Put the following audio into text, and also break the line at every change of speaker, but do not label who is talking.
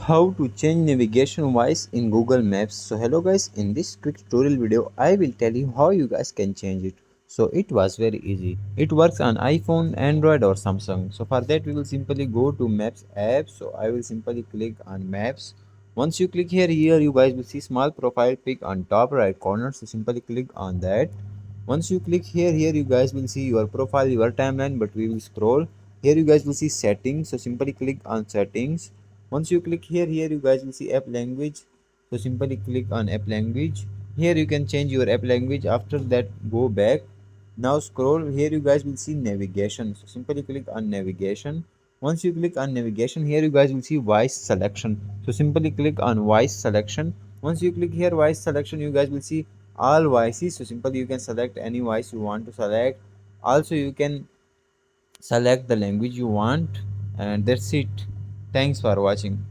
How to change navigation voice in Google Maps. So hello guys, in this quick tutorial video I will tell you how you guys can change it. So it was very easy. It works on iPhone, Android or Samsung. So for that we will simply go to Maps app. So I will simply click on Maps. Once you click here you guys will see small profile pic on top right corner. So simply click on that. Once you click here you guys will see your profile, your timeline, but we will scroll. Here you guys will see settings. So simply click on settings. Once you click here you guys will see app language. So simply click on app language. Here you can change your app language. After that go back. Now scroll. Here you guys will see navigation. So simply click on navigation. Once you click on navigation, here you guys will see voice selection. So simply click on voice selection. Once you click here voice selection, you guys will see all voices. So simply you can select any voice you want to select. Also you can select the language you want, and that's it. Thanks for watching.